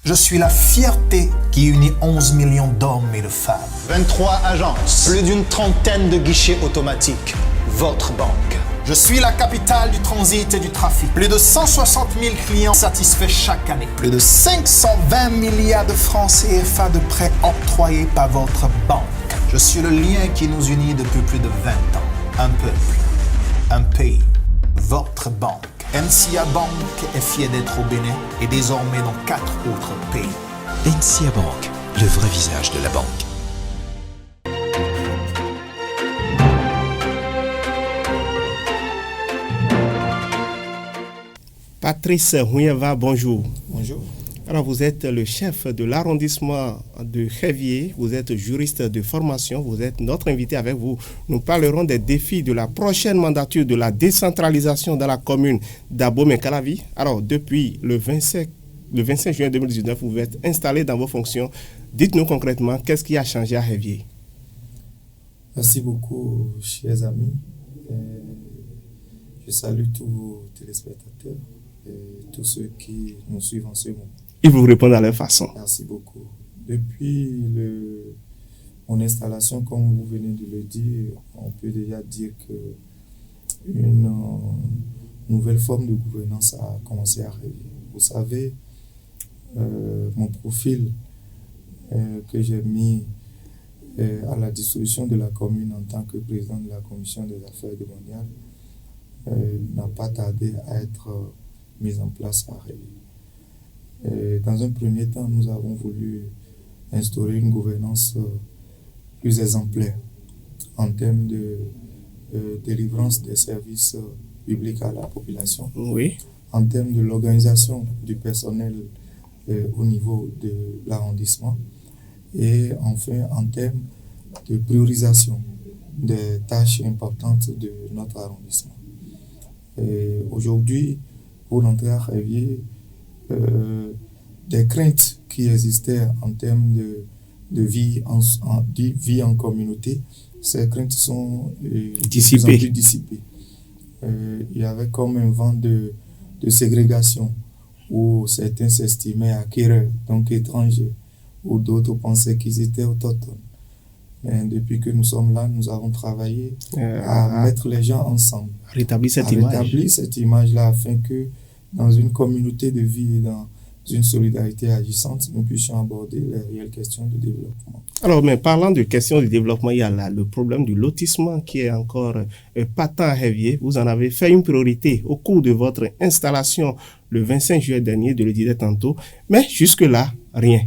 Je suis la fierté qui unit 11 millions d'hommes et de femmes. 23 agences, plus d'une trentaine de guichets automatiques. Votre banque. Je suis la capitale du transit et du trafic. Plus de 160 000 clients satisfaits chaque année. Plus de 520 milliards de francs CFA de prêts octroyés par votre banque. Je suis le lien qui nous unit depuis plus de 20 ans. Un peuple, un pays, votre banque. NCA Bank est fier d'être au Bénin et désormais dans 4 autres pays. NCA Bank, le vrai visage de la banque. Patrice Huyeva, bonjour. Bonjour. Alors, vous êtes le chef de l'arrondissement de Révier, vous êtes juriste de formation, vous êtes notre invité avec vous. Nous parlerons des défis de la prochaine mandature de la décentralisation dans la commune d'Abomey-Calavi. Alors, depuis le 25 juin 2019, vous êtes installé dans vos fonctions. Dites-nous concrètement, qu'est-ce qui a changé à Révier? Merci beaucoup, chers amis. Je salue tous vos téléspectateurs et tous ceux qui nous suivent en ce moment. Ils vous répondent à leur façon. Merci beaucoup. Depuis mon installation, comme vous venez de le dire, on peut déjà dire qu'une nouvelle forme de gouvernance a commencé à rêver. Vous savez, mon profil que j'ai mis à la disposition de la commune en tant que président de la commission des affaires domaniales n'a pas tardé à être mise en place à Réveil. Dans un premier temps, nous avons voulu instaurer une gouvernance plus exemplaire en termes de délivrance des services publics à la population, Oui. en termes de l'organisation du personnel au niveau de l'arrondissement et enfin en termes de priorisation des tâches importantes de notre arrondissement. Aujourd'hui, pour l'entrée à Révier, des craintes qui existaient en termes de vie en communauté, ces craintes sont Dissipées. de plus en plus dissipées. Il y avait comme un vent de ségrégation où certains s'estimaient acquéreurs, donc étrangers, ou d'autres pensaient qu'ils étaient autochtones. Mais depuis que nous sommes là, nous avons travaillé à mettre les gens ensemble. Rétablir cette Rétablir cette image-là afin que dans une communauté de vie et dans une solidarité agissante, nous puissions aborder les réelles questions de développement. Alors, mais parlant de questions de développement, il y a là le problème du lotissement qui est encore patent à Révier. Vous en avez fait une priorité au cours de votre installation le 25 juillet dernier, de le dire tantôt, mais jusque-là, rien.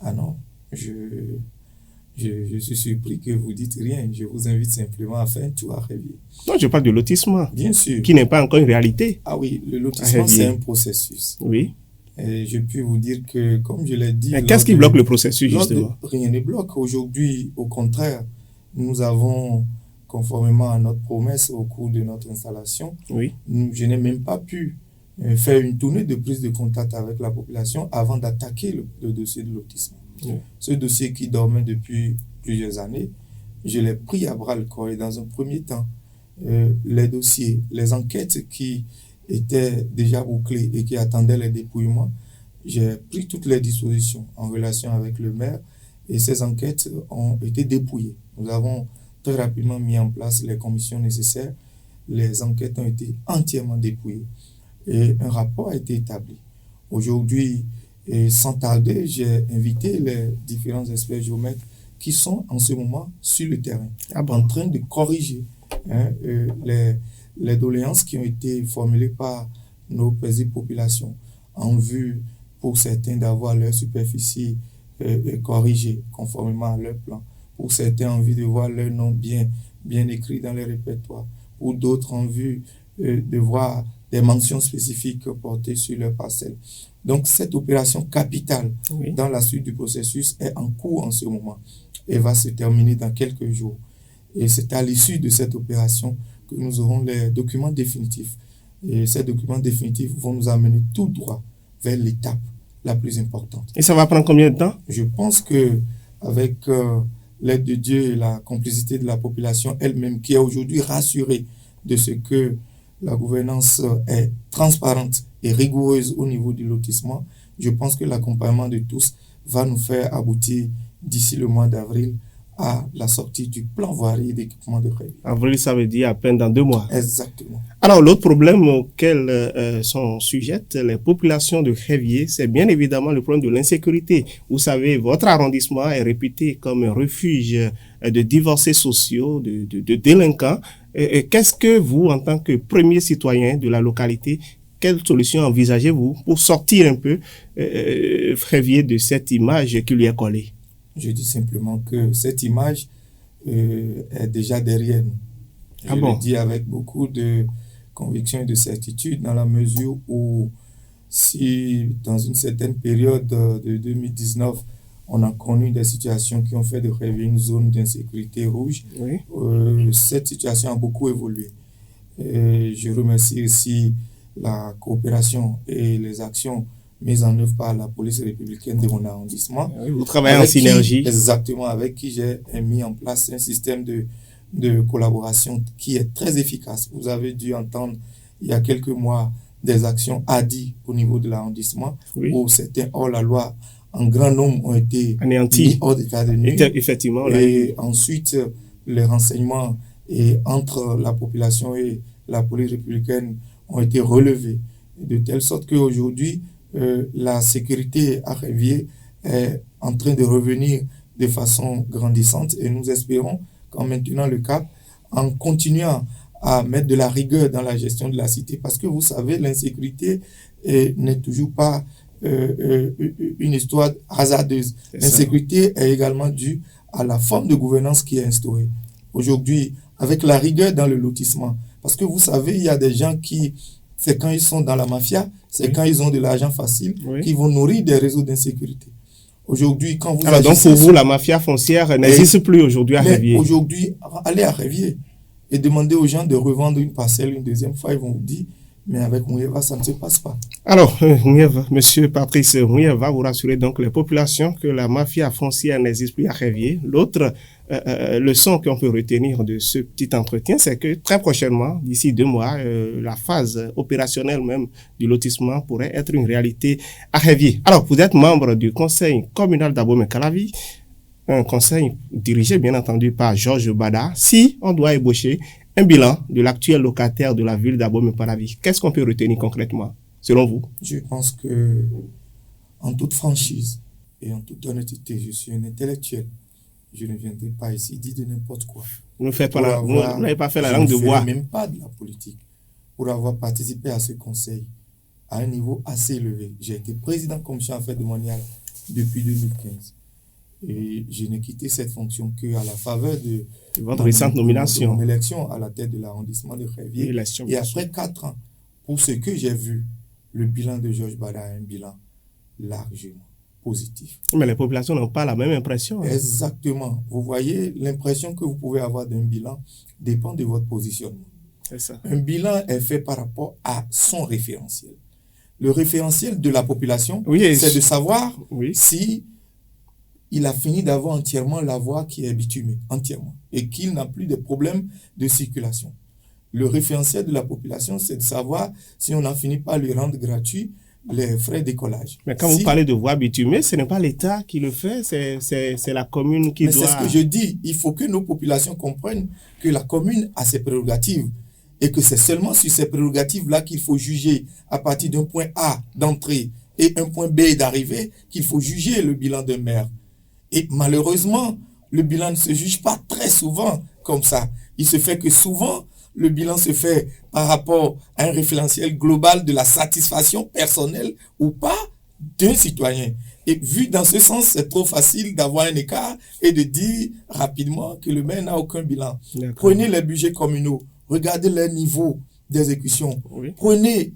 Ah non, je suis surpris que vous dites rien. Je vous invite simplement à faire un tour à Révier. Non, je parle de lotissement. Bien sûr. Qui n'est pas encore une réalité. Ah oui, le lotissement, c'est un processus. Oui. Et je puis vous dire que, comme je l'ai dit... Mais qu'est-ce qui bloque le processus, justement? Rien ne bloque. Aujourd'hui, au contraire, nous avons, conformément à notre promesse au cours de notre installation, Oui. je n'ai même pas pu faire une tournée de prise de contact avec la population avant d'attaquer le dossier de lotissement. Oui. Ce dossier qui dormait depuis plusieurs années, je l'ai pris à bras le corps et dans un premier temps, les dossiers, les enquêtes qui étaient déjà bouclées et qui attendaient les dépouillements, j'ai pris toutes les dispositions en relation avec le maire et ces enquêtes ont été dépouillées. Nous avons très rapidement mis en place les commissions nécessaires. Les enquêtes ont été entièrement dépouillées et un rapport a été établi. Aujourd'hui, et sans tarder, j'ai invité les différents experts géomètres qui sont en ce moment sur le terrain, en train de corriger les doléances qui ont été formulées par nos paisibles populations en vue pour certains d'avoir leur superficie corrigée conformément à leur plan, pour certains en vue de voir leur nom bien écrit dans les répertoires, pour d'autres en vue de voir des mentions spécifiques portées sur leur parcelle. Donc cette opération capitale dans la suite du processus est en cours en ce moment et va se terminer dans quelques jours. Et c'est à l'issue de cette opération que nous aurons les documents définitifs. Et ces documents définitifs vont nous amener tout droit vers l'étape la plus importante. Et ça va prendre combien de temps? Je pense que avec l'aide de Dieu et la complicité de la population elle-même, qui est aujourd'hui rassurée de ce que la gouvernance est transparente et rigoureuse au niveau du lotissement, Je pense que l'accompagnement de tous va nous faire aboutir d'ici le mois d'avril à la sortie du plan voirie et d'équipement de Révier. Avril, ça veut dire à peine dans 2 mois. Exactement. Alors, l'autre problème auquel sont sujettes les populations de Révier, c'est bien évidemment le problème de l'insécurité. Vous savez, votre arrondissement est réputé comme un refuge de divorcés sociaux, de délinquants. Qu'est-ce que vous, en tant que premier citoyen de la localité, quelle solution envisagez-vous pour sortir un peu Révier de cette image qui lui est collée? Je dis simplement que cette image est déjà derrière nous. Je le dis avec beaucoup de conviction et de certitude, dans la mesure où si dans une certaine période de 2019, on a connu des situations qui ont fait de Révier une zone d'insécurité rouge, cette situation a beaucoup évolué. Je remercie aussi la coopération et les actions mise en œuvre par la police républicaine de mon arrondissement. Vous travaillez en synergie. Exactement, avec qui j'ai mis en place un système de collaboration qui est très efficace. Vous avez dû entendre il y a quelques mois des actions ADI au niveau de l'arrondissement, où certains hors-la-loi en grand nombre ont été mis hors d'état de nuire. Effectivement. Et ensuite, les renseignements entre la population et la police républicaine ont été relevés, de telle sorte qu'aujourd'hui, la sécurité à Révier est en train de revenir de façon grandissante et nous espérons qu'en maintenant le cap, en continuant à mettre de la rigueur dans la gestion de la cité, parce que vous savez, l'insécurité n'est toujours pas une histoire hasardeuse. L'insécurité est également due à la forme de gouvernance qui est instaurée. Aujourd'hui, avec la rigueur dans le lotissement, parce que vous savez, il y a des gens qui, c'est quand ils sont dans la mafia, c'est quand ils ont de l'argent facile, qu'ils vont nourrir des réseaux d'insécurité. Aujourd'hui, quand vous... Alors donc pour vous, la mafia foncière n'existe plus aujourd'hui à Révier. Aujourd'hui, allez à Révier et demandez aux gens de revendre une parcelle une deuxième fois, ils vont vous dire, mais avec Mouyeva, ça ne se passe pas. Alors, Monsieur Patrice Mouyeva va vous rassurer donc les populations que la mafia foncière n'existe plus à Révier. L'autre leçon qu'on peut retenir de ce petit entretien, c'est que très prochainement, d'ici 2 mois, la phase opérationnelle même du lotissement pourrait être une réalité à Révier. Alors, vous êtes membre du conseil communal d'Abomey-Calavi, un conseil dirigé bien entendu par Georges Bada. Si on doit ébaucher un bilan de l'actuel locataire de la ville d'Abomey-Calavi, qu'est-ce qu'on peut retenir concrètement, selon vous? Je pense que, en toute franchise et en toute honnêteté, je suis un intellectuel. Je ne viendrai pas ici dire de n'importe quoi. Vous n'avez pas fait la langue de bois. Je ne fais même pas de la politique. Pour avoir participé à ce conseil à un niveau assez élevé. J'ai été président de commission affaires domaniales depuis 2015. Et je n'ai quitté cette fonction qu'à la faveur de votre récente nomination. De mon élection à la tête de l'arrondissement de Révier. Et après 4 ans, pour ce que j'ai vu, le bilan de Georges Bada est un bilan largement positif. Mais les populations n'ont pas la même impression. Exactement. Vous voyez, l'impression que vous pouvez avoir d'un bilan dépend de votre positionnement. C'est ça. Un bilan est fait par rapport à son référentiel. Le référentiel de la population, c'est de savoir si il a fini d'avoir entièrement la voie qui est bitumée, entièrement, et qu'il n'a plus de problèmes de circulation. Le référentiel de la population, c'est de savoir si on a fini par lui rendre gratuit les frais d'écolage. Mais quand vous parlez de voie bitumée, ce n'est pas l'État qui le fait, c'est la commune qui doit... Mais c'est ce que je dis, il faut que nos populations comprennent que la commune a ses prérogatives et que c'est seulement sur ces prérogatives-là qu'il faut juger à partir d'un point A d'entrée et un point B d'arrivée qu'il faut juger le bilan d'un maire. Et malheureusement, le bilan ne se juge pas très souvent comme ça. Il se fait que souvent, le bilan se fait par rapport à un référentiel global de la satisfaction personnelle ou pas d'un citoyen. Et vu dans ce sens, c'est trop facile d'avoir un écart et de dire rapidement que le maire n'a aucun bilan. Prenez les budgets communaux, regardez leur niveau d'exécution. Prenez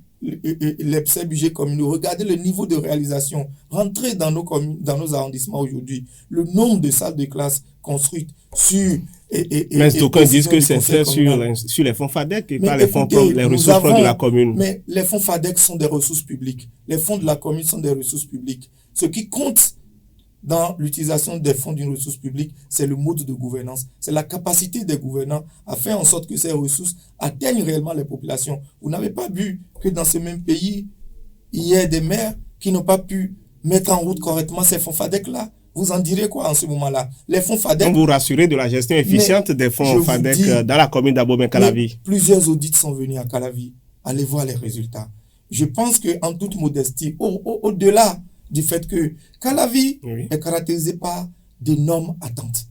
ces budgets communaux, regardez le niveau de réalisation. Rentrez dans nos communes, dans nos arrondissements aujourd'hui. Le nombre de salles de classe construites sur... mais d'aucuns disent que c'est fait sur les fonds FADEC et pas les ressources propres de la commune. Mais les fonds FADEC sont des ressources publiques. Les fonds de la commune sont des ressources publiques. Ce qui compte dans l'utilisation des fonds d'une ressource publique, c'est le mode de gouvernance. C'est la capacité des gouvernants à faire en sorte que ces ressources atteignent réellement les populations. Vous n'avez pas vu que dans ce même pays, il y a des maires qui n'ont pas pu mettre en route correctement ces fonds FADEC-là. Vous en direz quoi en ce moment-là? Les fonds FADEC... Donc vous rassurez de la gestion efficiente des fonds FADEC dans la commune d'Abomey-Calavi. Plusieurs audits sont venus à Calavi. Allez voir les résultats. Je pense qu'en toute modestie, au-delà du fait que Calavi est caractérisé par d'énormes attentes.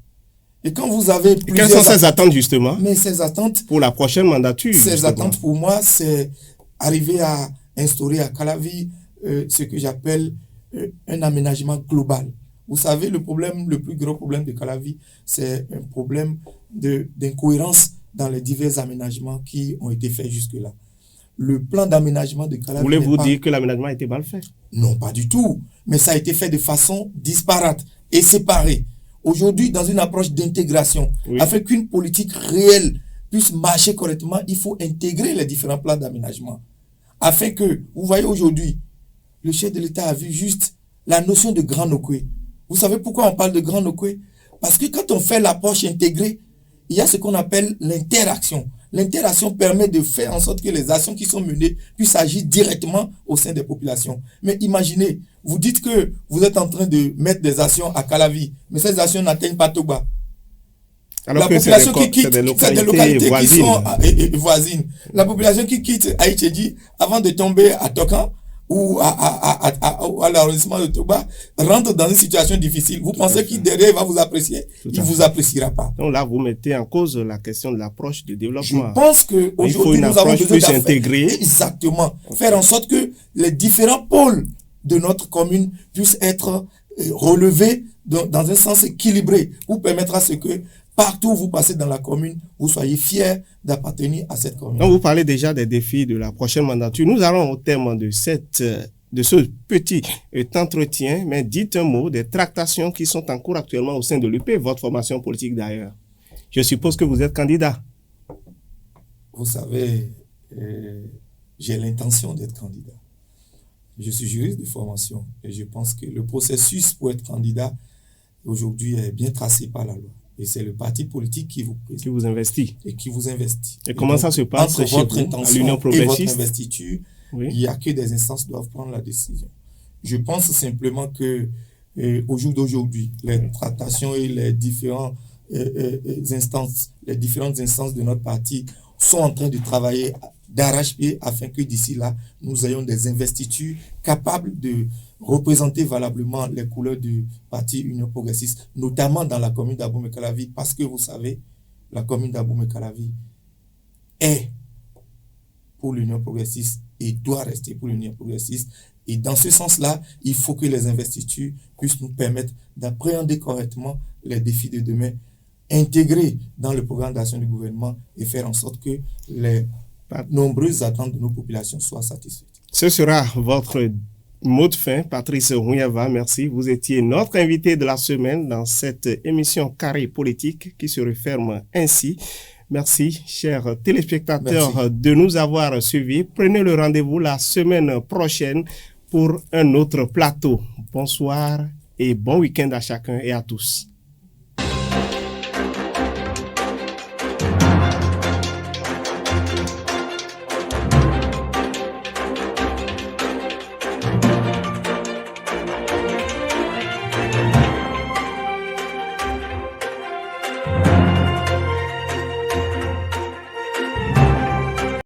Et quand vous avez plusieurs... Quelles sont ces attentes justement? Mais ces attentes... Pour la prochaine mandature. Ces attentes pour moi, c'est arriver à instaurer à Calavi ce que j'appelle un aménagement global. Vous savez, le plus gros problème de Calavi, c'est un problème d'incohérence dans les divers aménagements qui ont été faits jusque-là. Le plan d'aménagement de Calavi... Voulez-vous dire que l'aménagement a été mal fait? Non, pas du tout. Mais ça a été fait de façon disparate et séparée. Aujourd'hui, dans une approche d'intégration, afin qu'une politique réelle puisse marcher correctement, il faut intégrer les différents plans d'aménagement. Afin que, vous voyez aujourd'hui, le chef de l'État a vu juste la notion de Grand Nokoué. Vous savez pourquoi on parle de Grand Nokoué? Parce que quand on fait l'approche intégrée, il y a ce qu'on appelle l'interaction. L'interaction permet de faire en sorte que les actions qui sont menées puissent agir directement au sein des populations. Mais imaginez, vous dites que vous êtes en train de mettre des actions à Calavi, mais ces actions n'atteignent pas Toba. Alors la que population qui quitte, c'est des localités qui sont voisines. La population qui quitte Aïtchédi avant de tomber à Tokan ou à l'arrondissement de Toba rentre dans une situation difficile. Vous pensez qu'il derrière va vous apprécier? Il ne vous appréciera pas. Donc là, vous mettez en cause la question de l'approche du développement. Je pense qu'aujourd'hui, nous avons besoin d'intégrer. Exactement. Faire en sorte que les différents pôles de notre commune puissent être relevés dans un sens équilibré pour permettre à ce que partout où vous passez dans la commune, vous soyez fiers d'appartenir à cette commune. Donc, vous parlez déjà des défis de la prochaine mandature. Nous allons au terme de ce petit entretien, mais dites un mot des tractations qui sont en cours actuellement au sein de l'UP, votre formation politique d'ailleurs. Je suppose que vous êtes candidat. Vous savez, j'ai l'intention d'être candidat. Je suis juriste de formation et je pense que le processus pour être candidat aujourd'hui est bien tracé par la loi. Et c'est le parti politique qui vous présente. Qui vous investit. Et qui vous investit. Et comment donc, ça se passe entre votre intention l'Union progressiste et votre investiture, il n'y a que des instances qui doivent prendre la décision. Je pense simplement que au jour d'aujourd'hui, les tractations et les différentes instances de notre parti sont en train de travailler d'arrache-pied afin que d'ici là, nous ayons des investitures capables de représenter valablement les couleurs du parti Union progressiste, notamment dans la commune d'Abomey-Calavi, parce que vous savez, la commune d'Abomey-Calavi est pour l'Union progressiste et doit rester pour l'Union progressiste. Et dans ce sens-là, il faut que les investitures puissent nous permettre d'appréhender correctement les défis de demain, intégrer dans le programme d'action du gouvernement et faire en sorte que les nombreuses attentes de nos populations soient satisfaites. Ce sera votre mot de fin, Patrice Rouyava. Merci. Vous étiez notre invité de la semaine dans cette émission Carré politique qui se referme ainsi. Merci, chers téléspectateurs, de nous avoir suivis. Prenez le rendez-vous la semaine prochaine pour un autre plateau. Bonsoir et bon week-end à chacun et à tous.